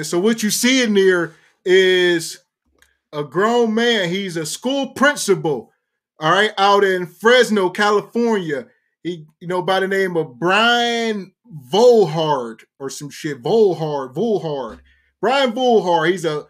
So what you see in there is a grown man. He's a school principal, all right, out in Fresno, California. He, by the name of Brian Volhard or some shit. Volhard. Brian Volhard. He's a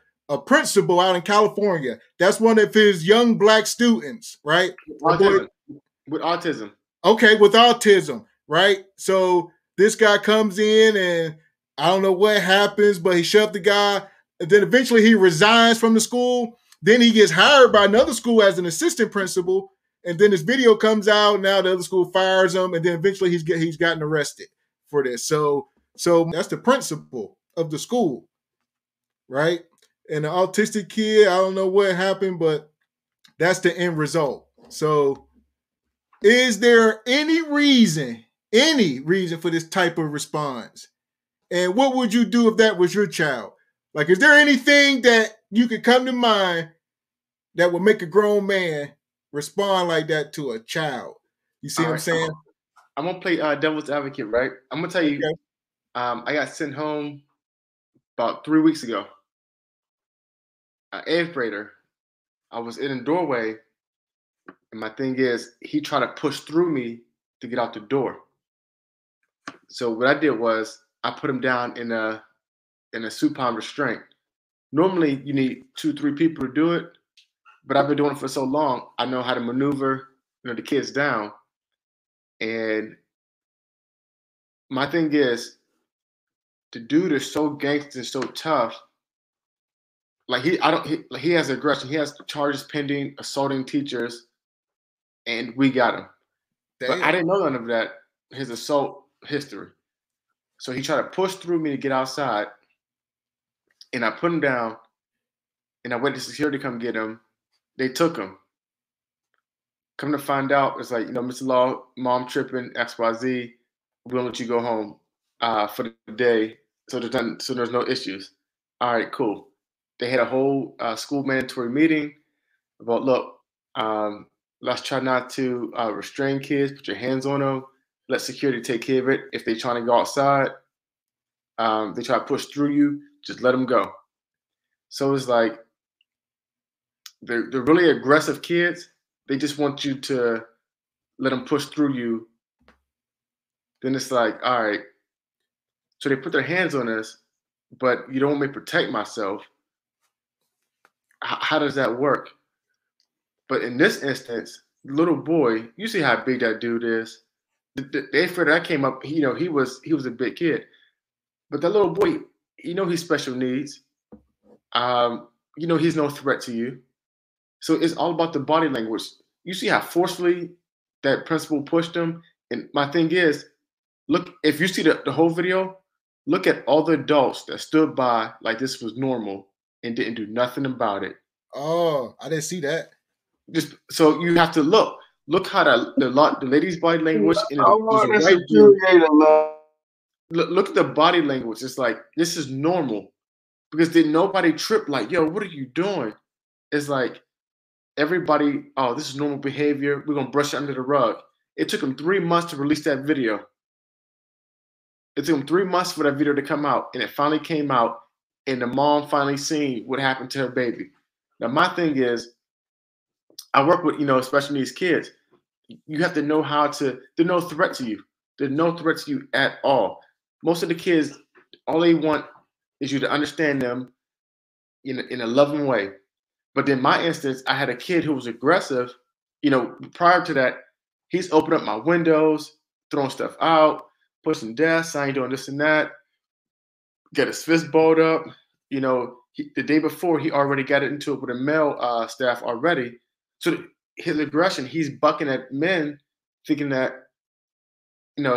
principal out in California. That's one of his young black students, right? With autism. Okay, with autism, right? So this guy comes in and I don't know what happens, but he shoved the guy. And then eventually he resigns from the school. Then he gets hired by another school as an assistant principal. And then this video comes out. Now the other school fires him. And then eventually he's gotten arrested for this. So that's the principal of the school, right? And the autistic kid, I don't know what happened, but that's the end result. So is there any reason for this type of response? And what would you do if that was your child? Like, is there anything that you could come to mind that would make a grown man respond like that to a child? You see what I'm saying? I'm going to play devil's advocate, right? I'm going to tell you, okay. I got sent home about 3 weeks ago. An 8th grader. I was in a doorway, and my thing is, he tried to push through me to get out the door. So what I did was, I put him down in a supine restraint. Normally, you need 2-3 people to do it, but I've been doing it for so long, I know how to maneuver, the kids down. And my thing is, the dude is so gangster, so tough. Like he has aggression. He has charges pending, assaulting teachers, and we got him. Damn. But I didn't know none of that, his assault history. So he tried to push through me to get outside, and I put him down, and I waited for security to come get him. They took him. Come to find out, it's like, Mr. Law, mom tripping, XYZ, we'll let you go home for the day, so there's no issues. All right, cool. They had a whole school mandatory meeting about, look, let's try not to restrain kids, put your hands on them, let security take care of it. If they're trying to go outside, they try to push through you, just let them go. So it's like, they're really aggressive kids. They just want you to let them push through you. Then it's like, all right. So they put their hands on us, but you don't want me to protect myself. How does that work? But in this instance, little boy, you see how big that dude is. The 8th grader that came up, he was a big kid. But that little boy, he's special needs. He's no threat to you. So it's all about the body language. You see how forcefully that principal pushed him. And my thing is, look, if you see the whole video, look at all the adults that stood by like this was normal and didn't do nothing about it. Oh, I didn't see that. Just so you have to look how the lady's body language. Look at the body language. It's like, this is normal, because did nobody trip like, yo, what are you doing? It's like, everybody, oh, this is normal behavior. We're going to brush it under the rug. It took them 3 months to release that video. It took them 3 months for that video to come out, and it finally came out, and the mom finally seen what happened to her baby. Now, my thing is, I work with, special needs kids. You have to know how to, they're no threat to you. They're no threat to you at all. Most of the kids, all they want is you to understand them in a loving way. But in my instance, I had a kid who was aggressive. Prior to that, he's opened up my windows, throwing stuff out, pushing desks, I ain't doing this and that, get his fist balled up. The day before, he already got into it with a male staff already. So his aggression, he's bucking at men, thinking that,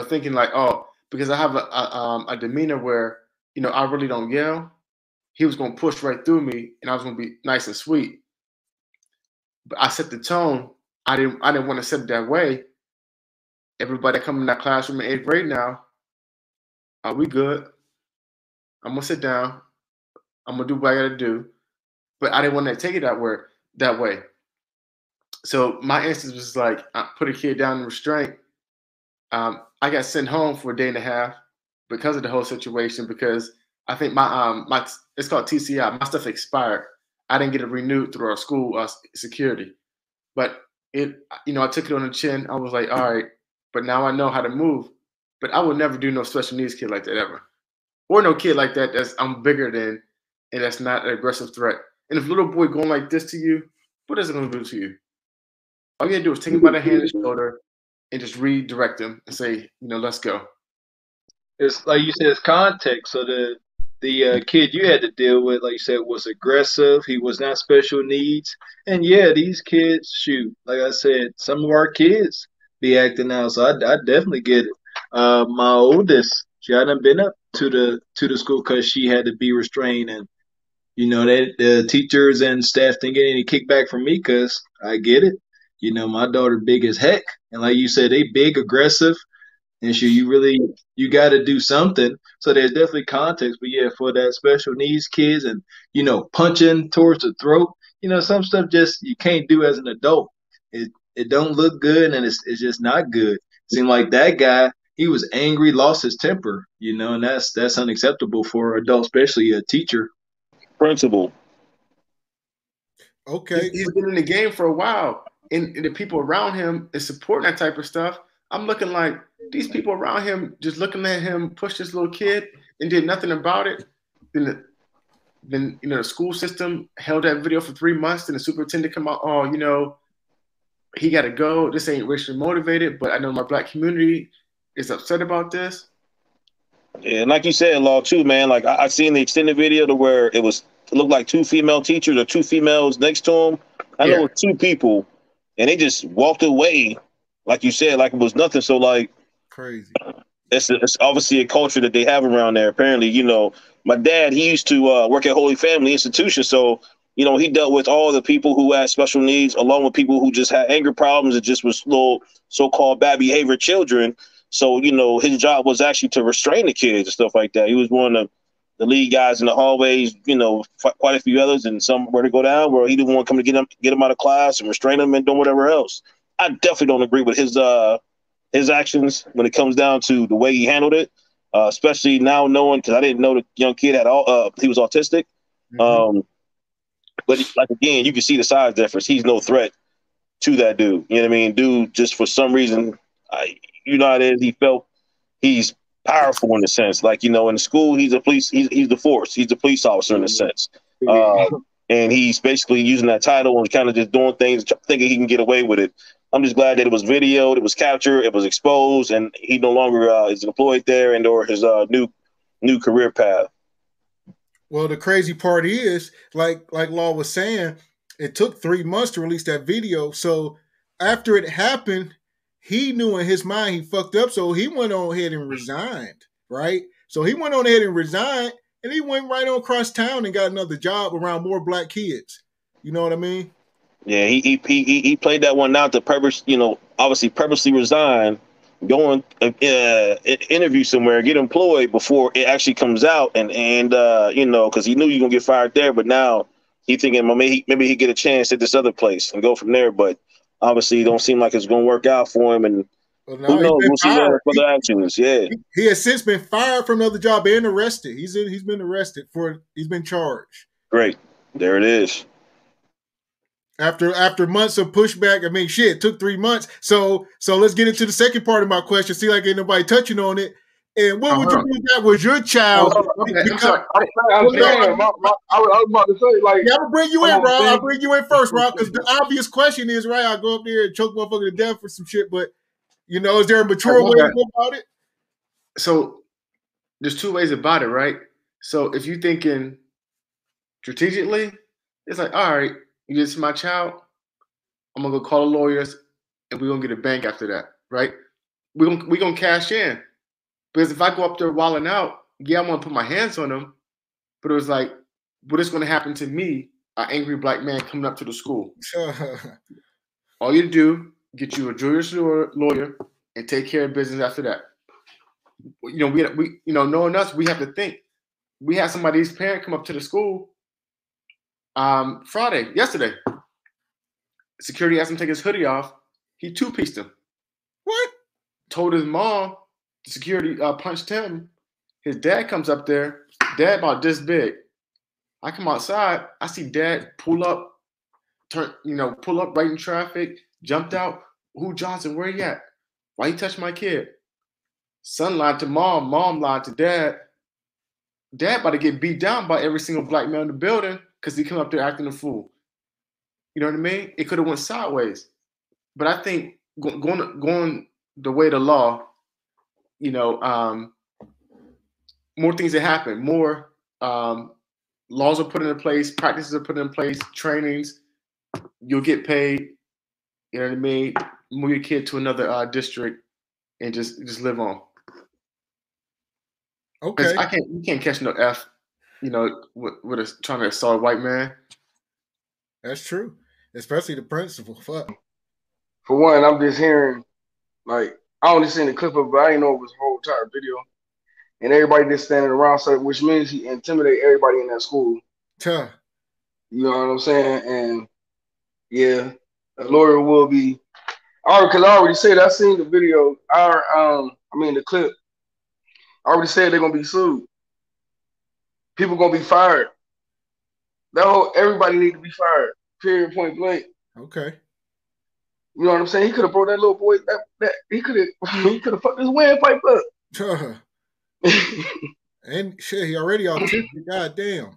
thinking like, oh, because I have a demeanor where, I really don't yell. He was going to push right through me, and I was going to be nice and sweet. But I set the tone. I didn't want to set it that way. Everybody coming in that classroom in 8th grade now, are we good? I'm going to sit down. I'm going to do what I got to do. But I didn't want to take it that way. So my instance was like, I put a kid down in restraint. I got sent home for a day and a half because of the whole situation, because I think my it's called TCI. My stuff expired. I didn't get it renewed through our school security, but I took it on the chin. I was like, all right, but now I know how to move. But I would never do no special needs kid like that ever, or no kid like that that's I'm bigger than, and that's not an aggressive threat. And if a little boy going like this to you, what is it going to do to you? All you gotta do is take him by the hand and shoulder and just redirect him and say, let's go. It's like you said, it's context. So the kid you had to deal with, like you said, was aggressive. He was not special needs, and yeah, these kids, shoot, like I said, some of our kids be acting out. So I definitely get it. My oldest, she hadn't been up to the school because she had to be restrained, and the teachers and staff didn't get any kickback from me because I get it. My daughter big as heck, and like you said, they big, aggressive. And sure, you got to do something. So there's definitely context, but yeah, for that special needs kids and punching towards the throat, some stuff just you can't do as an adult. It don't look good, and it's just not good. Seemed like that guy, he was angry, lost his temper, and that's unacceptable for an adult, especially a teacher. Principal. Okay, he's been in the game for a while, and the people around him is supporting that type of stuff. I'm looking like these people around him just looking at him push this little kid and did nothing about it. Then the school system held that video for 3 months. Then the superintendent come out, he got to go. This ain't racially motivated, but I know my black community is upset about this. Yeah, and like you said, Law, too, man. Like I seen the extended video to where it looked like 2 female teachers or 2 females next to him. I know it was 2 people, and they just walked away. Like you said, like it was nothing. So like crazy. It's obviously a culture that they have around there. Apparently, my dad, he used to work at Holy Family Institution. So, he dealt with all the people who had special needs, along with people who just had anger problems and just was little so-called bad behavior children. So, his job was actually to restrain the kids and stuff like that. He was one of the lead guys in the hallways, quite a few others, and some where to go down where he didn't want to come to get them out of class and restrain them and do whatever else. I definitely don't agree with his actions when it comes down to the way he handled it, especially now knowing, because I didn't know the young kid he was autistic. Mm-hmm. But like again, you can see the size difference. He's no threat to that dude. You know what I mean? Dude, just for some reason, how it is. He felt he's powerful in a sense. Like in the school, he's a police. He's the force. He's the police officer in a sense. And he's basically using that title and kind of just doing things, thinking he can get away with it. I'm just glad that it was videoed, it was captured, it was exposed, and he no longer is employed there and or his new career path. Well, the crazy part is, like Law was saying, it took 3 months to release that video. So after it happened, he knew in his mind he fucked up. So he went on ahead and resigned, right? So he went on ahead and resigned, and he went right on across town and got another job around more black kids. You know what I mean? Yeah, he played that one out to obviously purposely resign, go interview somewhere, get employed before it actually comes out, and because he knew he was gonna get fired there, but now he thinking, well, maybe he get a chance at this other place and go from there, but obviously it don't seem like it's gonna work out for him, and who knows? We'll see for the actions. Yeah, he has since been fired from another job and arrested. He's been arrested he's been charged. Great, there it is. After months of pushback, I mean, shit, it took 3 months. So let's get into the second part of my question. See, like ain't nobody touching on it. And what would you do if that was your child? I'm sorry. I was about to say, like, yeah, I'm gonna bring you in, Rob. I'll bring you in first, Rob, because the obvious question is, right? I'll go up there and choke motherfucker to death for some shit, but is there a mature way to go about it? So there's 2 ways about it, right? So if you're thinking strategically, it's like, all right, this is my child. I'm gonna go call the lawyers, and we're gonna get a bank after that, right? We're gonna cash in, because if I go up there wilding out, yeah, I'm gonna put my hands on them, but it was like, what is gonna happen to me, an angry black man coming up to the school? All you do, get you a junior lawyer, and take care of business after that. Knowing us, we have to think. We had somebody's parent come up to the school. Yesterday, security asked him to take his hoodie off. He 2-pieced him. What? Told his mom, the security punched him. His dad comes up there. Dad about this big. I come outside. I see Dad pull up, pull up right in traffic, jumped out. Who Johnson? Where he at? Why you touch my kid? Son lied to mom. Mom lied to dad. Dad about to get beat down by every single black man in the building because he come up there acting a fool. You know what I mean? It could have went sideways. But I think going the way of the law, more things that happen, more laws are put into place, practices are put in place, trainings. You'll get paid. You know what I mean? Move your kid to another district and just live on. Okay. You can't catch no F, with trying to assault a white man. That's true, especially the principal. Fuck. For one, I'm just hearing, like, I only seen the clip of it, but I didn't know it was a whole entire video. And everybody just standing around, so which means he intimidated everybody in that school. Tuh. You know what I'm saying? And yeah, a lawyer will be. Because I already said I seen the video. The clip. I already said they're gonna be sued. People gonna be fired. Everybody need to be fired. Period. Point blank. Okay. You know what I'm saying? He could have brought that little boy. He could have fucked his windpipe up. Tuh. And shit, he already autistic. Goddamn.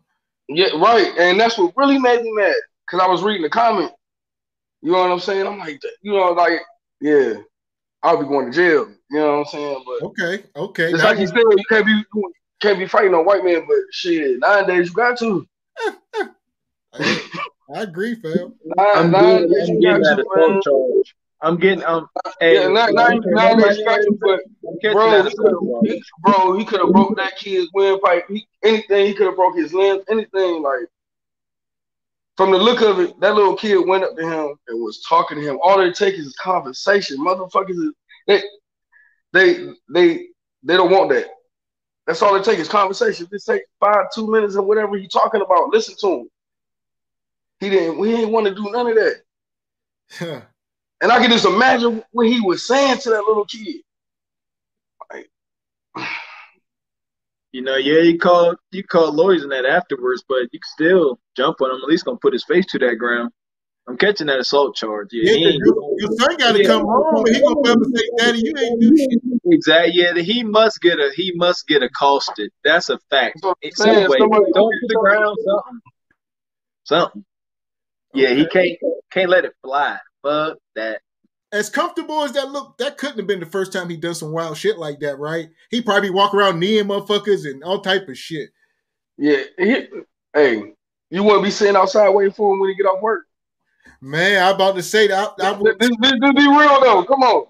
Yeah, right. And that's what really made me mad. Because I was reading the comment. You know what I'm saying? I'm like, yeah, I'll be going to jail. You know what I'm saying? But okay. It's like you said, you can't be fighting a white man, but shit, nowadays you got to. I agree, fam. I'm getting that assault charge. Nowadays you got to, but bro, he could have broke that kid's windpipe. Anything, he could have broke his limbs. Anything, like. From the look of it, that little kid went up to him and was talking to him. All they take is conversation. Motherfuckers, they don't want that. That's all they take is conversation. Just take 2 minutes or whatever he's talking about. Listen to him. We didn't want to do none of that. And I can just imagine what he was saying to that little kid. Like, you call lawyers and that afterwards, but you can still jump on him. At least gonna put his face to that ground. I'm catching that assault charge. Yeah, your son got to come home and he gonna forever say, "Daddy, you ain't do shit." Exactly. Yeah, he must get accosted. That's a fact. Some way, don't to the ground, something. Yeah, he can't let it fly. Fuck that. As comfortable as that look, that couldn't have been the first time he done some wild shit like that, right? He probably walk around kneeing motherfuckers and all type of shit. Yeah. Hey, you wouldn't be sitting outside waiting for him when he get off work? Man, I'm about to say that. This be real though. Come on.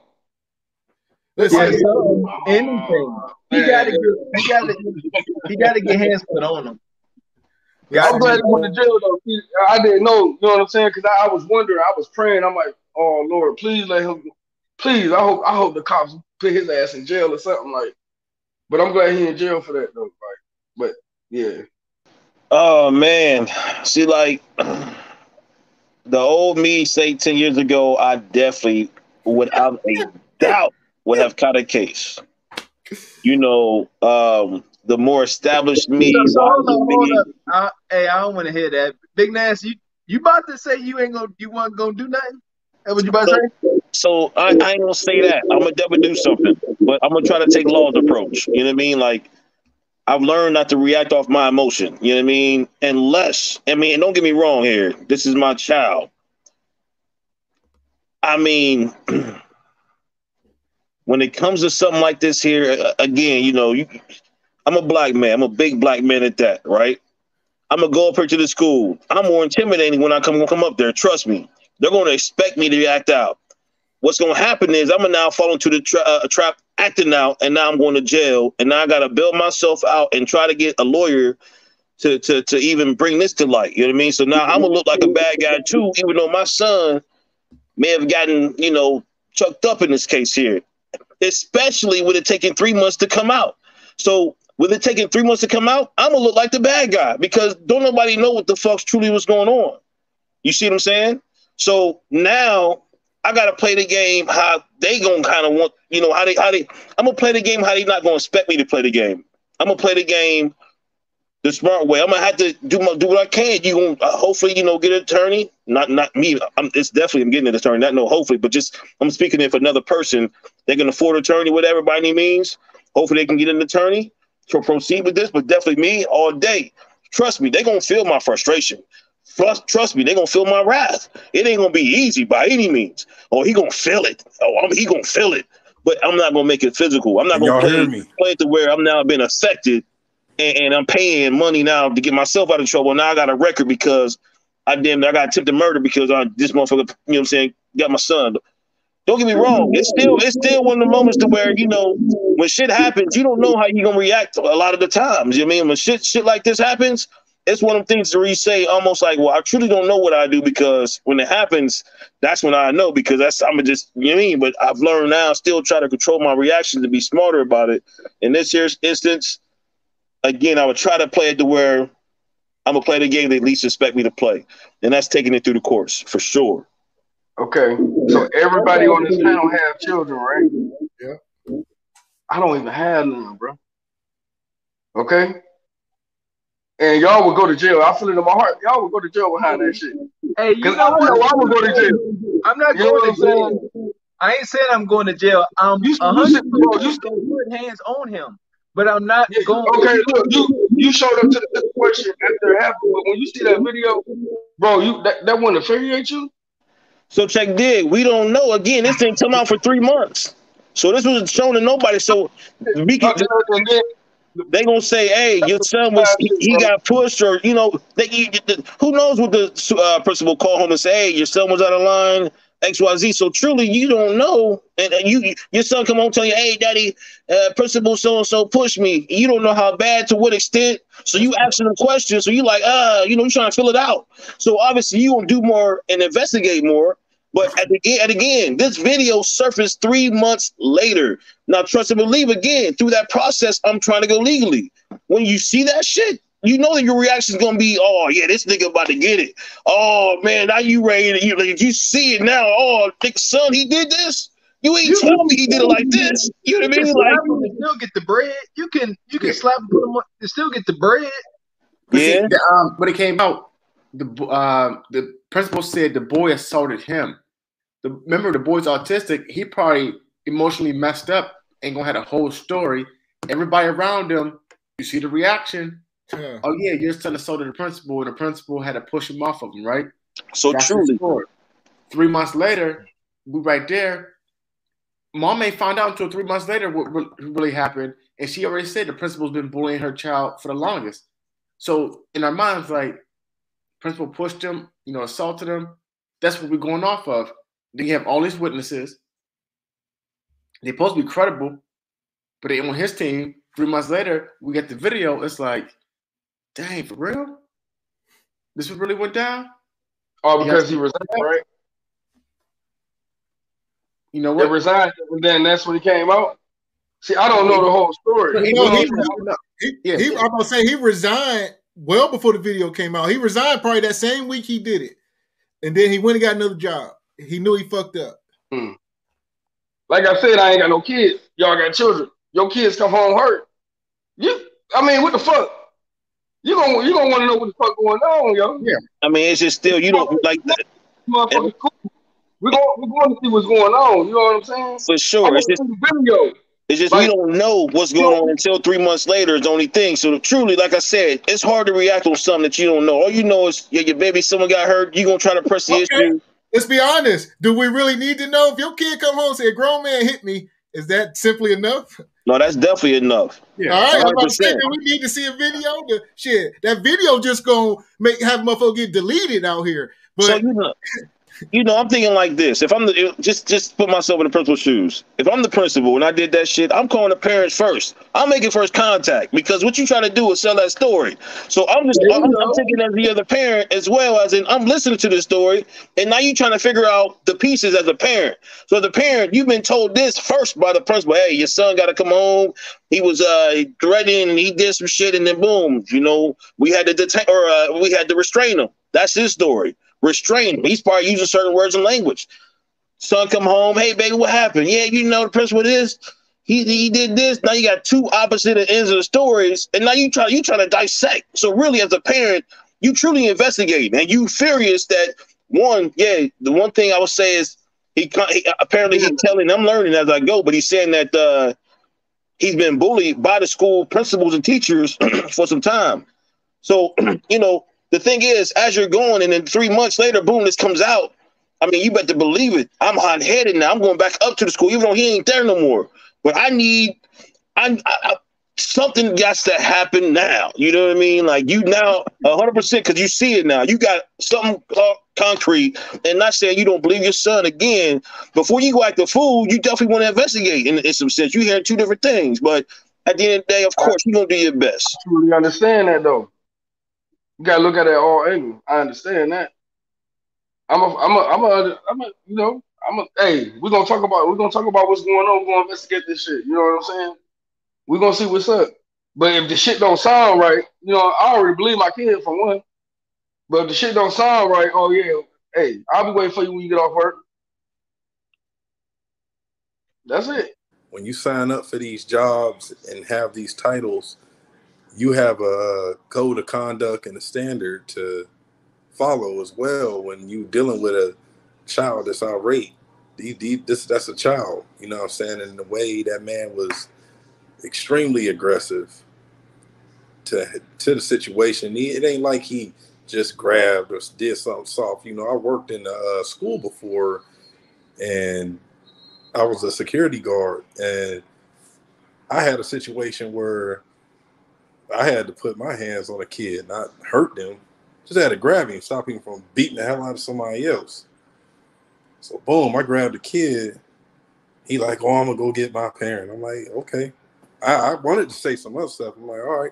Listen, anything. He gotta get hands put on him. I'm glad he went to jail though. I didn't know. You know what I'm saying? Because I was wondering. I was praying. I'm like, oh Lord, please let him. Please, I hope the cops put his ass in jail or something like. But I'm glad he in jail for that though. Right? But yeah. Oh man, see, like the old me, say 10 years ago, I definitely, without a doubt, would have caught a case. The more established me. Hold up. I don't want to hear that. Big Nasty, you about to say you weren't gonna do nothing? That what you about to say? So I ain't gonna say that. I'm gonna definitely do something, but I'm gonna try to take law's approach. You know what I mean? Like, I've learned not to react off my emotion. You know what I mean? And don't get me wrong here. This is my child. I mean, when it comes to something like this here, again, I'm a black man. I'm a big black man at that, right? I'm going to go up here to the school. I'm more intimidating when I come up there. Trust me. They're going to expect me to act out. What's going to happen is I'm going to now fall into the trap acting out, and now I'm going to jail, and now I got to bail myself out and try to get a lawyer to even bring this to light. You know what I mean? So now I'm going to look like a bad guy too, even though my son may have gotten, chucked up in this case here, especially with it taking 3 months to come out. So with it taking 3 months to come out, I'm going to look like the bad guy because don't nobody know what the fuck's truly was going on. You see what I'm saying? So now I got to play the game how they going to kind of want, I'm going to play the game how they not going to expect me to play the game. I'm gonna play the game the smart way. I'm gonna have to do what I can. You gonna hopefully get an attorney. Not me. It's definitely I'm getting an attorney. Not no hopefully, but just I'm speaking if another person they can afford an attorney, whatever by any means. Hopefully they can get an attorney to proceed with this. But definitely me all day. Trust me, they gonna feel my frustration. Trust me, they gonna feel my wrath. It ain't gonna be easy by any means. Oh, he gonna feel it. He gonna feel it. But I'm not gonna make it physical. I'm not gonna play it to where I'm now being affected. And I'm paying money now to get myself out of trouble. Now I got a record because I got attempted murder because this motherfucker, you know what I'm saying, got my son. Don't get me wrong. It's still one of the moments to where, when shit happens, you don't know how you're going to react a lot of the times. You know what I mean? When shit like this happens, it's one of the things where you say almost like, well, I truly don't know what I do because when it happens, that's when I know because I'm just, you know what I mean? But I've learned now still try to control my reaction to be smarter about it. In this year's instance, again, I would try to play it to where I'm going to play the game they least expect me to play. And that's taking it through the course, for sure. Okay. So everybody on this panel have children, right? Yeah. I don't even have none, bro. Okay? And y'all would go to jail. I feel it in my heart. Y'all would go to jail behind that shit. Hey, you know what? I would go to jail. I'm not going to jail. I ain't saying I'm going to jail. I'm 100% going to put hands on him. But I'm not going. Okay, look, you showed up to the situation after it happened, but when you see that video, bro, that wouldn't infuriate you? So check dig. We don't know. Again, this didn't come out for 3 months. So this was shown to nobody. So we can, they gonna say, hey, your son he got pushed, or who knows what the principal call home and say, hey, your son was out of line. XYZ. So truly, you don't know, and your son come home tell you, "Hey, daddy, principal so and so pushed me." You don't know how bad, to what extent. So you asking them questions. So you like, you trying to fill it out. So obviously you gonna do more and investigate more. But again, this video surfaced 3 months later. Now, trust and believe again, through that process, I'm trying to go legally. When you see that shit, you know that your reaction is gonna be, oh yeah, this nigga about to get it. Oh man, now you ready to you see it now. Oh, son, he did this. You ain't tell me he did it like this. You know what I mean? Like, you still get the bread. You can slap and put him on, you still get the bread. Yeah. When it came out, the principal said the boy assaulted him. Remember, the boy's autistic. He probably emotionally messed up. Ain't gonna have a whole story. Everybody around him, you see the reaction. Yeah. Oh yeah, your son assaulted the principal, and the principal had to push him off of him, right? So that's truly, 3 months later, we right there. Mom ain't found out until 3 months later what really happened, and she already said the principal's been bullying her child for the longest. So in our minds, like, principal pushed him, assaulted him. That's what we're going off of. Then you have all these witnesses. They're supposed to be credible, but they on his team. 3 months later, we get the video. It's like, dang, for real? This really went down? Oh, because he resigned, right? You know what? He resigned, and then that's when he came out. See, I don't know the whole story. I'm gonna say he resigned well before the video came out. He resigned probably that same week he did it, and then he went and got another job. He knew he fucked up. Like I said, I ain't got no kids. Y'all got children. Your kids come home hurt. What the fuck? You gonna want to know what the fuck going on, yo? Yeah. I mean, it's just still you don't like that. Motherfucker, cool. We're going to see what's going on. You know what I'm saying? For sure. It's just we don't know what's going on until 3 months later is the only thing. So truly, like I said, it's hard to react on something that you don't know. All you know is your baby, someone got hurt. You're gonna try to press the issue. Let's be honest. Do we really need to know if your kid come home and say a grown man hit me? Is that simply enough? No, that's definitely enough. Yeah. All right, I'm about to say that we need to see a video. That video just gonna have motherfucker get deleted out here. But so I'm thinking like this. If I'm just put myself in the principal's shoes. If I'm the principal and I did that shit, I'm calling the parents first. I'm making first contact because what you trying to do is sell that story. So I'm thinking as the other parent as well, as in I'm listening to this story, and now you trying to figure out the pieces as a parent. So as a parent, you've been told this first by the principal. Hey, your son got to come home. He was threatening and he did some shit, and then boom, we had to detain or we had to restrain him. That's his story. Restrain him. He's probably using certain words and language. Son come home. Hey, baby, what happened? Yeah, the principal is. he did this. Now you got two opposite ends of the stories, and now you trying to dissect. So really, as a parent, you truly investigate, and you furious that the one thing I would say is he apparently he's telling. I'm learning as I go, but he's saying that he's been bullied by the school principals and teachers for some time. So the thing is, as you're going, and then 3 months later, boom, this comes out. I mean, you better believe it. I'm hot-headed now. I'm going back up to the school, even though he ain't there no more. But I something got to happen now. You know what I mean? Like, you now 100%, because you see it now. You got something concrete, and not saying you don't believe your son again. Before you go act a fool, you definitely want to investigate in some sense. You're hearing two different things. But at the end of the day, of course, you're going to do your best. I truly understand that, though. You got to look at it all angles. I understand that. Hey, we're gonna talk about what's going on. We're gonna investigate this shit. You know what I'm saying? We're gonna see what's up. But if the shit don't sound right, I already believe my kid for one. But if the shit don't sound right, oh yeah, hey, I'll be waiting for you when you get off work. That's it. When you sign up for these jobs and have these titles, you have a code of conduct and a standard to follow as well when you dealing with a child that's irate. That's a child, you know what I'm saying? And the way that man was extremely aggressive to the situation. It ain't like he just grabbed or did something soft. I worked in a school before, and I was a security guard, and I had a situation where I had to put my hands on a kid, not hurt them. Just had to grab him, stop him from beating the hell out of somebody else. So boom, I grabbed the kid. He like, oh, I'm gonna go get my parent. I'm like, okay. I wanted to say some other stuff. I'm like, all right,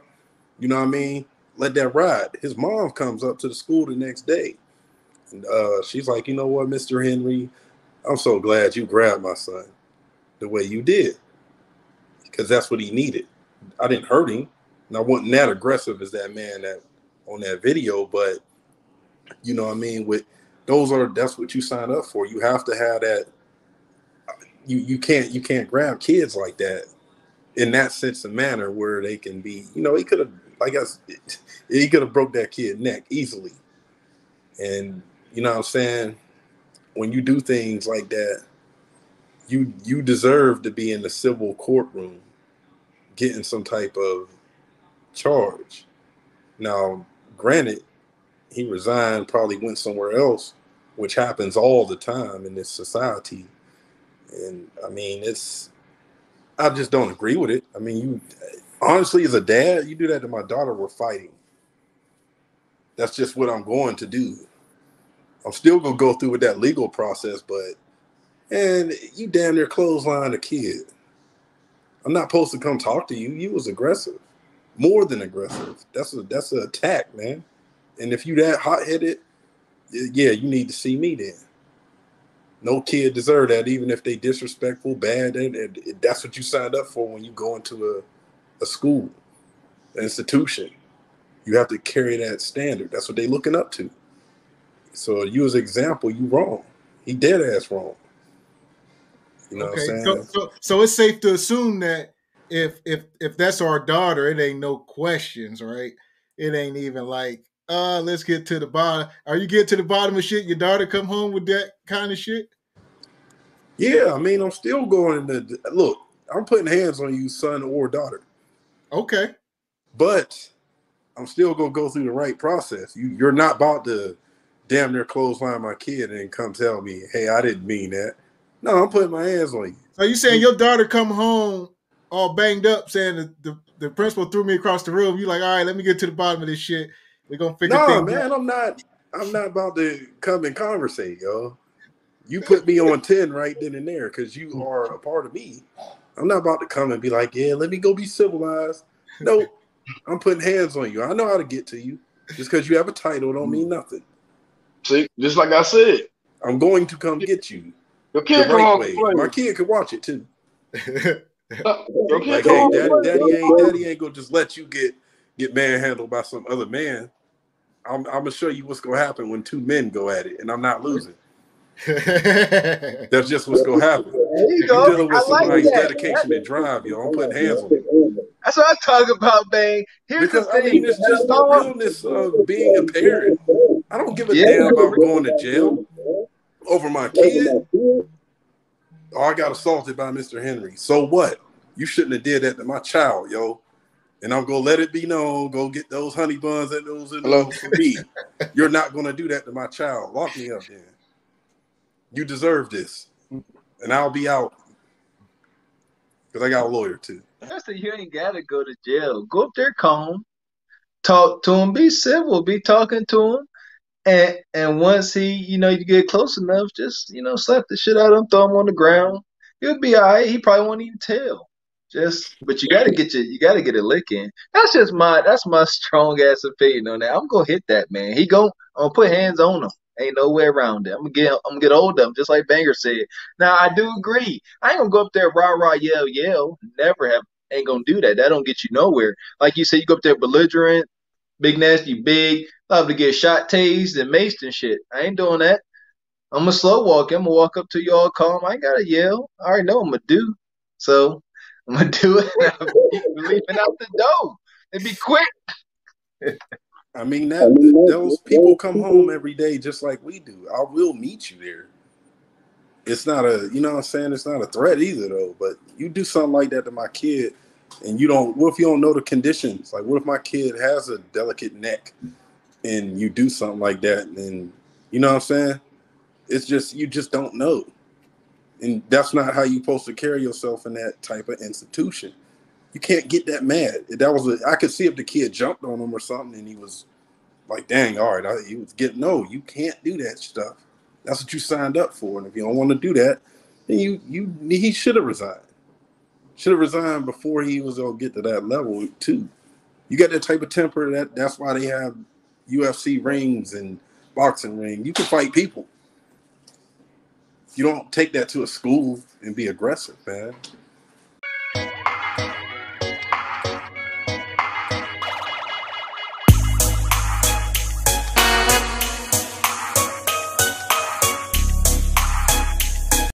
you know what I mean? Let that ride. His mom comes up to the school the next day. And she's like, you know what, Mr. Henry, I'm so glad you grabbed my son the way you did. Because that's what he needed. I didn't hurt him. And I wasn't that aggressive as that man that on that video, but you know what I mean? That's what you sign up for. You have to have that. You can't grab kids like that in that sense and manner where they can be, he could have, I guess, he could have broke that kid's neck easily. And you know what I'm saying? When you do things like that, you deserve to be in the civil courtroom getting some type of charge. Now, granted, he resigned, probably went somewhere else, which happens all the time in this society. And I mean, I just don't agree with it. I mean, you honestly, as a dad, you do that to my daughter, we're fighting. That's just what I'm going to do. I'm still going to go through with that legal process, and you damn near clothesline a kid. I'm not supposed to come talk to you. You was aggressive, more than aggressive. That's an attack, man. And if you that hot-headed, yeah, you need to see me then. No kid deserve that, even if they disrespectful, bad. That's what you signed up for when you go into a school, an institution. You have to carry that standard. That's what they looking up to. So you as an example, you wrong. He dead ass wrong. You know what I'm saying? So it's safe to assume that if that's our daughter, it ain't no questions, right? It ain't even like, let's get to the bottom. Are you getting to the bottom of shit? Your daughter come home with that kind of shit? Yeah, I mean, I'm still going to look. I'm putting hands on you, son or daughter. Okay, but I'm still gonna go through the right process. You're not about to damn near clothesline my kid and come tell me, hey, I didn't mean that. No, I'm putting my hands on you. So you saying your daughter come home all banged up, saying the principal threw me across the room? You like, all right, let me get to the bottom of this shit. We're gonna figure things out. No, man, I'm not about to come and conversate, yo. You put me on 10 right then and there because you are a part of me. I'm not about to come and be like, yeah, let me go be civilized. No, I'm putting hands on you. I know how to get to you. Just because you have a title don't mean nothing. See, just like I said, I'm going to come get you. Your kid come home. My kid can watch it too. Like, hey, daddy ain't gonna just let you get manhandled by some other man. I'm gonna show you what's gonna happen when two men go at it, and I'm not losing. That's just what's gonna happen. There you You're go. dealing with I like somebody's that. dedication and drive, yo. I'm putting hands on you. That's what I'm talking about, man. Here's the Because I mean, thing. it's just the realness of being a parent. I don't give a Yeah. damn about going to jail over my kid. Oh, I got assaulted by Mr. Henry. So what? You shouldn't have did that to my child, yo. And I'm gonna let it be known. Go get those honey buns and those for me. You're not gonna do that to my child. Lock me up, then. You deserve this, and I'll be out because I got a lawyer too. Listen, you ain't gotta go to jail. Go up there, calm, talk to him, be civil, be talking to him. And once he, you get close enough, just slap the shit out of him, throw him on the ground. He'll be all right. He probably won't even tell. But you gotta get a lick in. That's my strong ass opinion on that. I'm gonna hit that man. I'm gonna put hands on him. Ain't no way around it. I'm gonna get hold of him, just like Banger said. Now I do agree. I ain't gonna go up there rah rah yell yell. Ain't gonna do that. That don't get you nowhere. Like you said, you go up there belligerent, big nasty, big. Love to get shot, tased, and maced and shit. I ain't doing that. I'm gonna slow walk. I'm gonna walk up to you all calm. I ain't gotta yell. I already know I'm gonna do. So I'm gonna do it. And I'll be leaping out the door. It'd be quick. I mean those people come home every day just like we do. I will meet you there. It's not you know what I'm saying? It's not a threat either though. But you do something like that to my kid, and what if you don't know the conditions? Like, what if my kid has a delicate neck? And you do something like that, and you know what I'm saying? It's just, you just don't know. And that's not how you're supposed to carry yourself in that type of institution. You can't get that mad. I could see if the kid jumped on him or something and he was like, dang, all right, he was getting, no, you can't do that stuff. That's what you signed up for. And if you don't want to do that, then he should have resigned. Should have resigned before he was going to get to that level too. You got that type of temper, that's why they have UFC rings and boxing ring. You can fight people. You don't take that to a school and be aggressive, man.